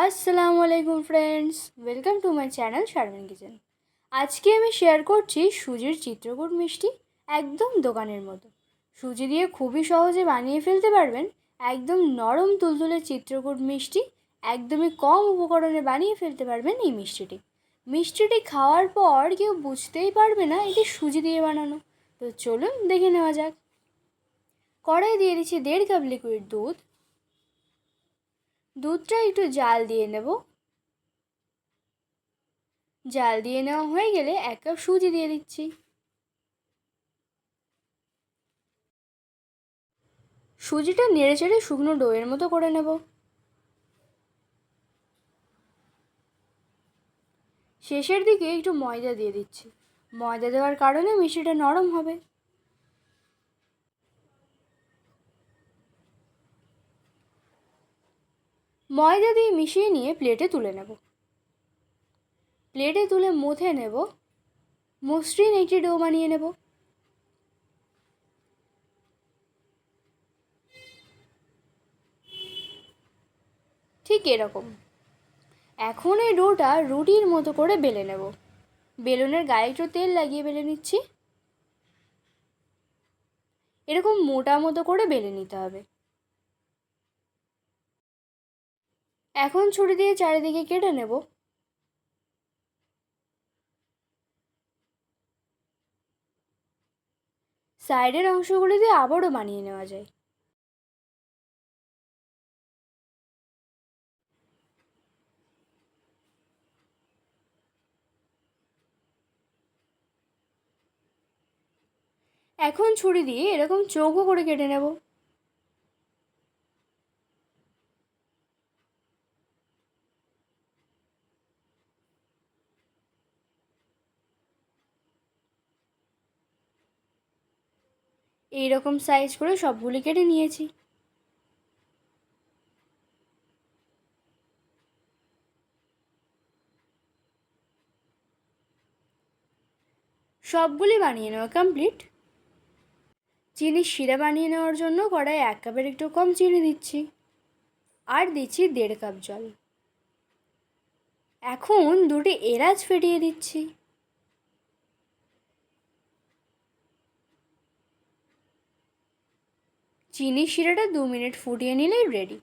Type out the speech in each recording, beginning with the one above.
আসসালামু আলাইকুম friends, welcome to my channel Sharmin kitchen. আজকে আমি শেয়ার করছি সুজির চিত্রকূট মিষ্টি, একদম দোকানের মতো। সুজি দিয়ে খুবই সহজে বানিয়ে ফেলতে পারবেন একদম নরম তুলতুলে চিত্রকূট মিষ্টি। একদমই কম উপকরণে বানিয়ে ফেলতে পারবেন এই মিষ্টিটি খাওয়ার পর কেউ বুঝতেই পারবে না এটি সুজি দিয়ে বানানো। তো চলুন দেখে নেওয়া যাক। কড়াই দিয়ে দিচ্ছি 1.5 কাপ লিকুইড দুধ। দুধটা একটু জাল দিয়ে নেব। জাল দিয়ে নেওয়া হয়ে গেলে 1 কাপ সুজি দিয়ে দিচ্ছি। সুজিটা নেড়ে চেড়ে শুকনো ডোয়ের মতো করে নেব। শেষের দিকে একটু ময়দা দিয়ে দিচ্ছি। ময়দা দেওয়ার কারণে মিষ্টিটা নরম হবে। ময়দা দিয়ে মিশিয়ে নিয়ে প্লেটে তুলে নেব। প্লেটে তুলে মুথে নেব। মসৃণ একটি ডো বানিয়ে নেব। ঠিক এরকম। এখন এই ডোটা রুটির মতো করে বেলে নেব। বেলুনের গায়ে একটু তেল লাগিয়ে বেলে নিচ্ছি। এরকম মোটা মতো করে বেলে নিতে হবে। এখন ছুরি দিয়ে চারিদিকে কেটে নেব। সাইডের অংশগুলি দিয়ে আবারও বানিয়ে নেওয়া যায়। এখন ছুরি দিয়ে এরকম চৌকো করে কেটে নেব। এইরকম সাইজ করে সবগুলি কেটে নিয়েছি। সবগুলি বানিয়ে নেওয়া কমপ্লিট। চিনির শিরা বানিয়ে নেওয়ার জন্য কড়াইয়ে 1 কাপের একটু কম চিনি দিচ্ছি। আর দিচ্ছি 1.5 কাপ জল। এখন 2টি এলাচ ফেটিয়ে দিচ্ছি। চিনির শিরাটা 2 মিনিট ফুটিয়ে নিলেই রেডি।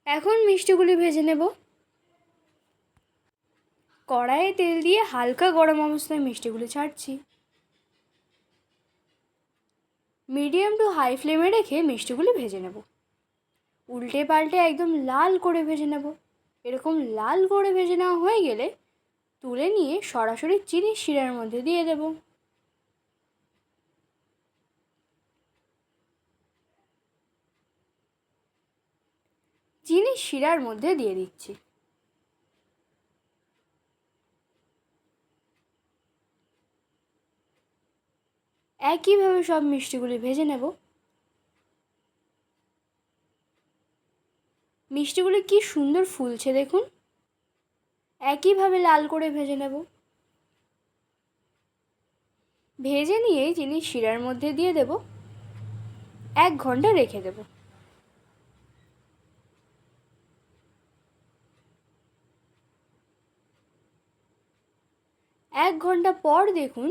এখন মিষ্টিগুলি ভেজে নেব। কড়াইয়ে তেল দিয়ে হালকা গরম অবস্থায় মিষ্টিগুলি ছাড়ছি। মিডিয়াম টু হাই ফ্লেমে রেখে মিষ্টিগুলি ভেজে নেব। উল্টে পাল্টে একদম লাল করে ভেজে নেব। এরকম লাল করে ভেজে নেওয়া হয়ে গেলে তুলে নিয়ে সরাসরি চিনির শিরার মধ্যে দিয়ে দেব। চিনির শিরার মধ্যে দিয়ে দিচ্ছি। একইভাবে সব মিষ্টিগুলি ভেজে নেব। মিষ্টিগুলি কি সুন্দর ফুলছে দেখুন। একইভাবে লাল করে ভেজে নেব। ভেজে নিয়ে চিনির শিরার মধ্যে দিয়ে দেব। 1 ঘন্টা রেখে দেব। 1 ঘন্টা পর দেখুন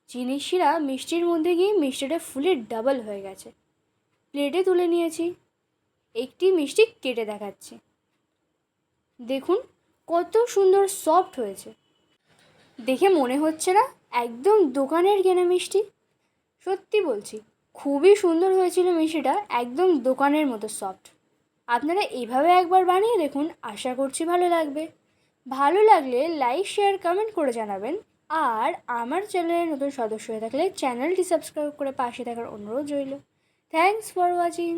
চিনির শিরা মিষ্টির মধ্যে গিয়ে মিষ্টিটা ফুলে ডাবল হয়ে গেছে। প্লেটে তুলে নিয়েছি। একটি মিষ্টি কেটে দেখাচ্ছি। দেখুন কত সুন্দর সফট হয়েছে। দেখে মনে হচ্ছে না একদম দোকানের কেনা মিষ্টি? সত্যি বলছি, খুবই সুন্দর হয়েছিল মিষ্টিটা, একদম দোকানের মতো সফট। আপনারা এইভাবে একবার বানিয়ে দেখুন, আশা করছি ভালো লাগবে। ভালো লাগলে লাইক শেয়ার কমেন্ট করে জানাবেন। আর আমার চ্যানেলের নতুন সদস্য হয়ে থাকলে চ্যানেলটি সাবস্ক্রাইব করে পাশে থাকার অনুরোধ রইল। Thanks for watching.